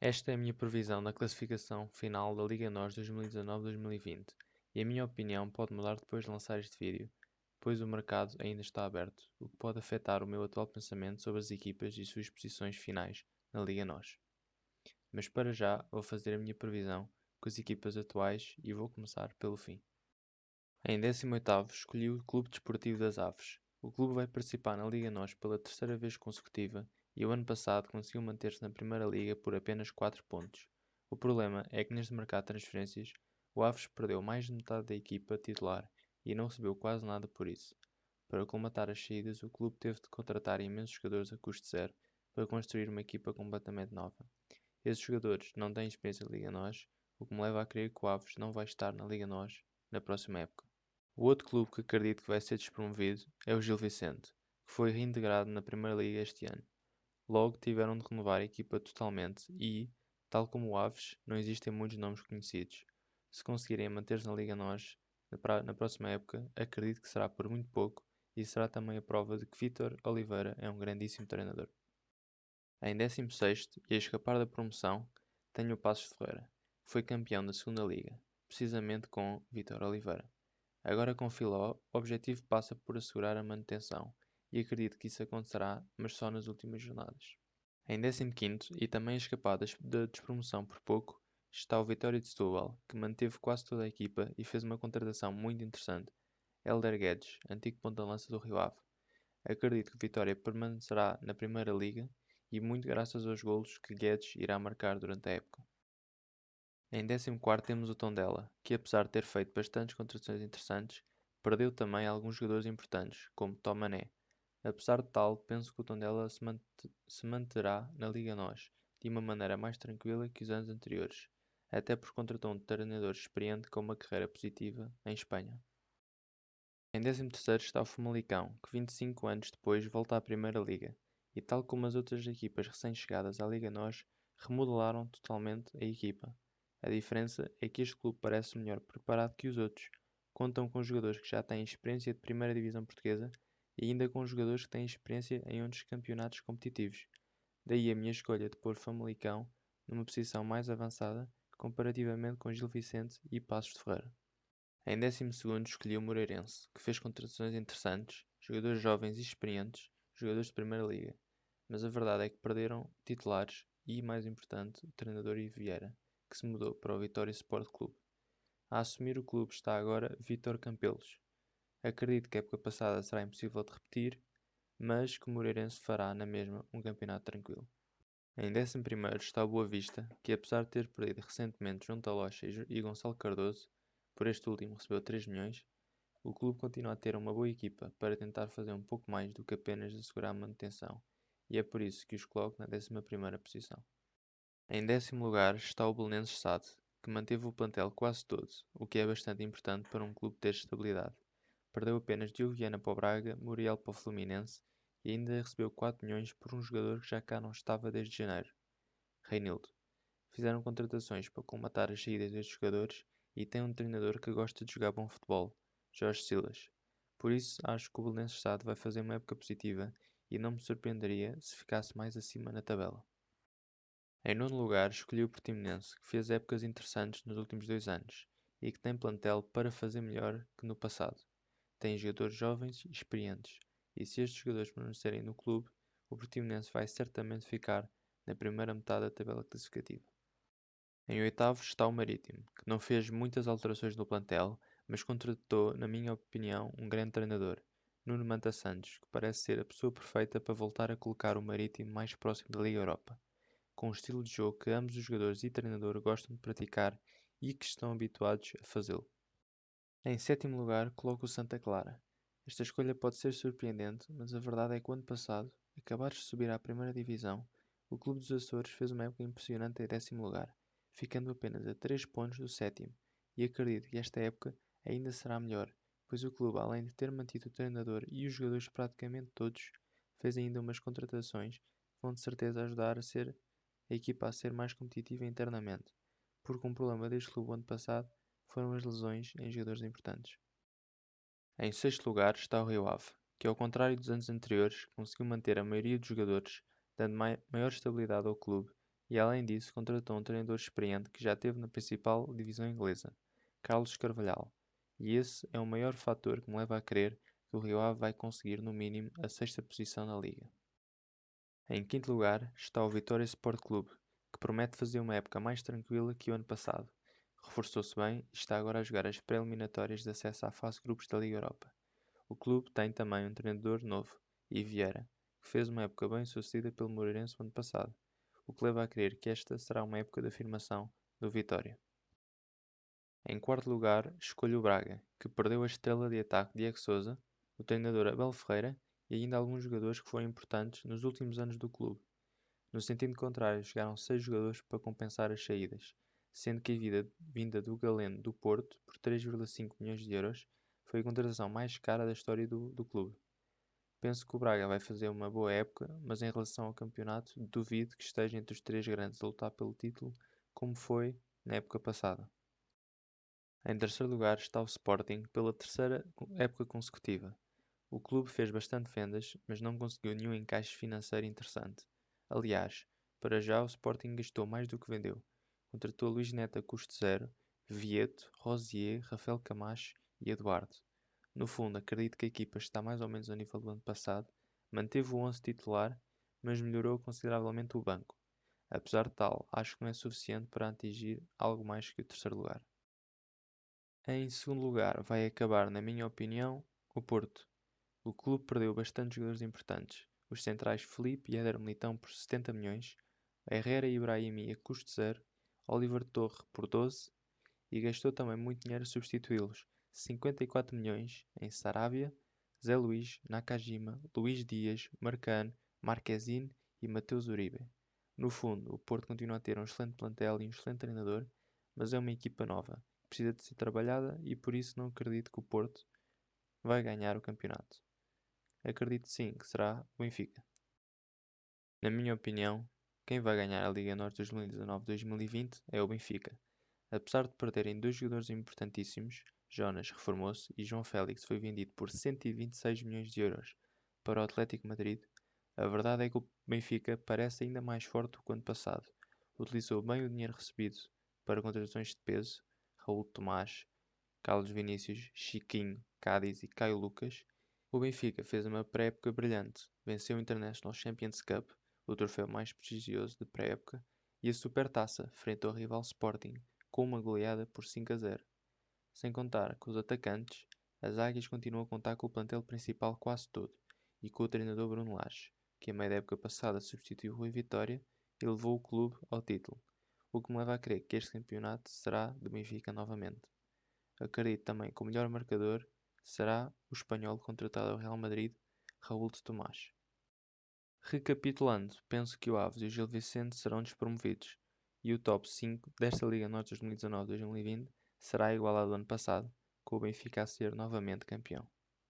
Esta é a minha previsão da classificação final da Liga NOS 2019-2020 e a minha opinião pode mudar depois de lançar este vídeo, pois o mercado ainda está aberto, o que pode afetar o meu atual pensamento sobre as equipas e suas posições finais na Liga NOS. Mas para já vou fazer a minha previsão com as equipas atuais e vou começar pelo fim. Em 18º escolhi o Clube Desportivo das Aves. O clube vai participar na Liga NOS pela terceira vez consecutiva e o ano passado conseguiu manter-se na Primeira Liga por apenas 4 pontos. O problema é que neste mercado de transferências, o Aves perdeu mais de metade da equipa titular e não recebeu quase nada por isso. Para colmatar as saídas, o clube teve de contratar imensos jogadores a custo zero para construir uma equipa completamente nova. Esses jogadores não têm experiência na Liga NOS, o que me leva a crer que o Aves não vai estar na Liga NOS na próxima época. O outro clube que acredito que vai ser despromovido é o Gil Vicente, que foi reintegrado na Primeira Liga este ano. Logo tiveram de renovar a equipa totalmente e, tal como o Aves, não existem muitos nomes conhecidos. Se conseguirem manter-se na Liga NOS na próxima época, acredito que será por muito pouco e será também a prova de que Vítor Oliveira é um grandíssimo treinador. Em 16º e a escapar da promoção, tenho o Passos de Ferreira, que foi campeão da segunda Liga, precisamente com Vítor Oliveira. Agora com Filó, o objetivo passa por assegurar a manutenção, e acredito que isso acontecerá, mas só nas últimas jornadas. Em 15º e também escapadas da despromoção por pouco, está o Vitória de Setúbal, que manteve quase toda a equipa e fez uma contratação muito interessante, Hélder Guedes, antigo ponta-lança do Rio Ave. Acredito que Vitória permanecerá na Primeira Liga e muito graças aos golos que Guedes irá marcar durante a época. Em 14º temos o Tondela, que apesar de ter feito bastantes contratações interessantes, perdeu também alguns jogadores importantes, como Tomané. Apesar de tal, penso que o Tondela se manterá na Liga NOS de uma maneira mais tranquila que os anos anteriores, até porque contratou um treinador experiente com uma carreira positiva em Espanha. Em 13º está o Famalicão, que 25 anos depois volta à Primeira Liga, e tal como as outras equipas recém-chegadas à Liga NOS, remodelaram totalmente a equipa. A diferença é que este clube parece melhor preparado que os outros. Contam com jogadores que já têm experiência de Primeira Divisão Portuguesa e ainda com jogadores que têm experiência em outros campeonatos competitivos. Daí a minha escolha de pôr Famalicão numa posição mais avançada comparativamente com Gil Vicente e Passos de Ferreira. Em 12º escolhi o Moreirense, que fez contratações interessantes, jogadores jovens e experientes, jogadores de Primeira Liga. Mas a verdade é que perderam titulares e, mais importante, o treinador Ivo Vieira, que se mudou para o Vitória Sport Clube. A assumir o clube está agora Vítor Campelos. Acredito que a época passada será impossível de repetir, mas que o Moreirense fará na mesma um campeonato tranquilo. Em 11º está o Boa Vista, que apesar de ter perdido recentemente João Talocha e Gonçalo Cardoso, por este último recebeu 3 milhões, o clube continua a ter uma boa equipa para tentar fazer um pouco mais do que apenas assegurar a manutenção, e é por isso que os coloco na 11ª posição. Em 10º lugar está o Belenenses SAD, que manteve o plantel quase todo, o que é bastante importante para um clube ter estabilidade. Perdeu apenas Diogo Viana para o Braga, Muriel para o Fluminense e ainda recebeu 4 milhões por um jogador que já cá não estava desde janeiro, Reinildo. Fizeram contratações para colmatar as saídas destes jogadores e tem um treinador que gosta de jogar bom futebol, Jorge Silas. Por isso, acho que o Belenenses Stade vai fazer uma época positiva e não me surpreenderia se ficasse mais acima na tabela. Em nono lugar, escolhi o Portimonense, que fez épocas interessantes nos últimos 2 anos e que tem plantel para fazer melhor que no passado. Tem jogadores jovens e experientes, e se estes jogadores permanecerem no clube, o Portimonense vai certamente ficar na primeira metade da tabela classificativa. Em oitavo está o Marítimo, que não fez muitas alterações no plantel, mas contratou, na minha opinião, um grande treinador, Nuno Manta Santos, que parece ser a pessoa perfeita para voltar a colocar o Marítimo mais próximo da Liga Europa, com um estilo de jogo que ambos os jogadores e treinador gostam de praticar e que estão habituados a fazê-lo. Em sétimo lugar, coloco o Santa Clara. Esta escolha pode ser surpreendente, mas a verdade é que o ano passado, acabados de subir à primeira divisão, o Clube dos Açores fez uma época impressionante em décimo lugar, ficando apenas a 3 pontos do sétimo, e acredito que esta época ainda será melhor, pois o clube, além de ter mantido o treinador e os jogadores praticamente todos, fez ainda umas contratações que vão de certeza ajudar a equipa a ser mais competitiva internamente, porque um problema deste clube ano passado foram as lesões em jogadores importantes. Em sexto lugar está o Rio Ave, que ao contrário dos anos anteriores conseguiu manter a maioria dos jogadores, dando maior estabilidade ao clube e além disso contratou um treinador experiente que já esteve na principal divisão inglesa, Carlos Carvalhal, e esse é o maior fator que me leva a crer que o Rio Ave vai conseguir no mínimo a sexta posição na liga. Em quinto lugar está o Vitória Sport Clube, que promete fazer uma época mais tranquila que o ano passado. Reforçou-se bem e está agora a jogar as pré-eliminatórias de acesso à fase de grupos da Liga Europa. O clube tem também um treinador novo, Ivo Vieira, que fez uma época bem sucedida pelo Moreirense no ano passado, o que leva a crer que esta será uma época de afirmação do Vitória. Em quarto lugar, escolho o Braga, que perdeu a estrela de ataque Diego Sousa, o treinador Abel Ferreira e ainda alguns jogadores que foram importantes nos últimos anos do clube. No sentido contrário, chegaram 6 jogadores para compensar as saídas, sendo que a vinda do Galeno do Porto por 3,5 milhões de euros foi a contratação mais cara da história do clube. Penso que o Braga vai fazer uma boa época, mas em relação ao campeonato, duvido que esteja entre os três grandes a lutar pelo título, como foi na época passada. Em terceiro lugar está o Sporting pela terceira época consecutiva. O clube fez bastante vendas, mas não conseguiu nenhum encaixe financeiro interessante. Aliás, para já o Sporting gastou mais do que vendeu. Contratou Luís Neto a custo zero, Vieto, Rosier, Rafael Camacho e Eduardo. No fundo, acredito que a equipa está mais ou menos ao nível do ano passado, manteve o 11 titular, mas melhorou consideravelmente o banco. Apesar de tal, acho que não é suficiente para atingir algo mais que o terceiro lugar. Em segundo lugar, vai acabar, na minha opinião, o Porto. O clube perdeu bastante jogadores importantes. Os centrais Felipe e Éder Militão por 70 milhões, Herrera e Ibrahimi a custo zero, Oliver Torre por 12 e gastou também muito dinheiro a substituí-los, 54 milhões em Sarabia, Zé Luís, Nakajima, Luís Dias, Marcano, Marquezine e Mateus Uribe. No fundo, o Porto continua a ter um excelente plantel e um excelente treinador, mas é uma equipa nova, precisa de ser trabalhada e por isso não acredito que o Porto vai ganhar o campeonato. Acredito sim que será o Benfica. Na minha opinião, quem vai ganhar a Liga Norte 2019-2020 é o Benfica. Apesar de perderem dois jogadores importantíssimos, Jonas reformou-se e João Félix foi vendido por 126 milhões de euros para o Atlético Madrid, a verdade é que o Benfica parece ainda mais forte do que o ano passado. Utilizou bem o dinheiro recebido para contratações de peso, Raul Tomás, Carlos Vinícius, Chiquinho, Cádiz e Caio Lucas. O Benfica fez uma pré-época brilhante, venceu o International Champions Cup, o troféu mais prestigioso de pré-época, e a Supertaça frente ao rival Sporting, com uma goleada por 5-0. Sem contar que os atacantes, as Águias continuam a contar com o plantel principal quase todo, e com o treinador Bruno Lage, que a meio da época passada substituiu Rui Vitória e levou o clube ao título, o que me leva a crer que este campeonato será do Benfica novamente. Acredito também que o melhor marcador será o espanhol contratado ao Real Madrid, Raul de Tomás. Recapitulando, penso que o Aves e o Gil Vicente serão despromovidos e o top 5 desta Liga Norte 2019-2020 será igual ao do ano passado, com o Benfica a ser novamente campeão.